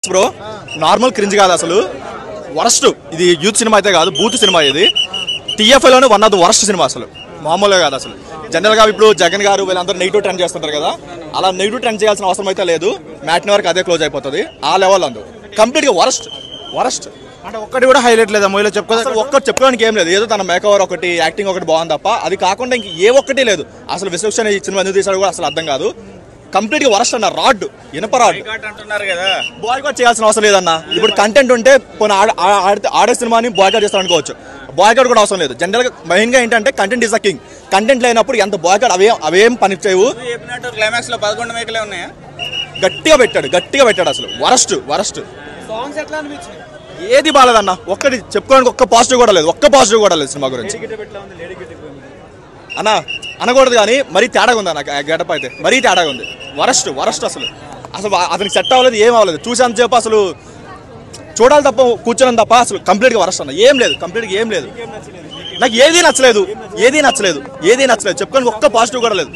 bro normal cringe కాదు అసలు worst ఇది యూత్ సినిమా అయితే కాదు బూత్ సినిమా ఇది టీఎఫ్ఐలోనే వన్ ఆఫ్ ద వరస్ట్ సినిమా అసలు మామూలుగా కాదు అసలు జనరల్గా ఇప్పుడు జగన్ గారు వీళ్ళందరూ నెగిటివ్ ట్రెండ్ చేస్తుంటారు కదా అలా నెగిటివ్ ట్రెండ్ చేయాల్సిన అవసరం అయితే లేదు మ్యాట్ని వరకు అదే క్లోజ్ అయిపోతుంది ఆ లెవెల్ అందు కంప్లీట్గా వరస్ట్ అంటే ఒక్కటి కూడా హైలైట్ లేదా మూవీలో అసలు ఒక్కటి చెప్పుకోవడానికి ఏం లేదు ఏదో తన మేకవర్ ఒకటి యాక్టింగ్ ఒకటి బాగుంది తప్ప అది కాకుండా ఇంక ఏ ఒక్కటి లేదు అసలు విశ్వక్సేన్ ఈ సినిమా ఎందుకు తీసాడు కూడా అసలు అర్థం కాదు కంప్లీట్ గా వరస్ట్ అన్న రాడ్ ఇనప రాడ్ అంటున్నారు కదా బాయ్కాట్ చేయాల్సిన అవసరం లేదన్న ఇప్పుడు కంటెంట్ ఉంటే పోనీ ఆడే సినిమాని బాయ్కాట్ చేస్తాను అనుకోవచ్చు బాయ్కాట్ కూడా అవసరం లేదు జనరల్ గా మెయిన్ గా ఏంటంటే content is the king content లేనప్పుడు ఎంత బాయ్కాట్ అవేం పని చేయవు క్లైమాక్స్ లో 11 మేకలే ఉన్నాయా గట్టిగా పెట్టాడు అసలు వరస్ట్ సాంగ్స్ ఎట్లా అనిపించింది ఏది బాలేదన్న ఒక్కటి చెప్పుకోవడానికి ఒక్క పాజిటివ్ కూడా లేదు సినిమా గురించి అన్న అనకూడదు కానీ మరీ తేడాగా ఉంది అన్న గెటప్ అయితే మరీ తేడాగా ఉంది వరస్ట్ అసలు అతనికి సెట్ అవ్వలేదు ఏం అవ్వలేదు చూసాను చెప్పు అసలు చూడాలి తప్ప కూర్చోని తప్ప అసలు కంప్లీట్గా వరస్ట్ అన్న కంప్లీట్గా ఏం లేదు నాకు ఏదీ నచ్చలేదు చెప్పుకోవడానికి ఒక్క పాజిటివ్ కూడా లేదు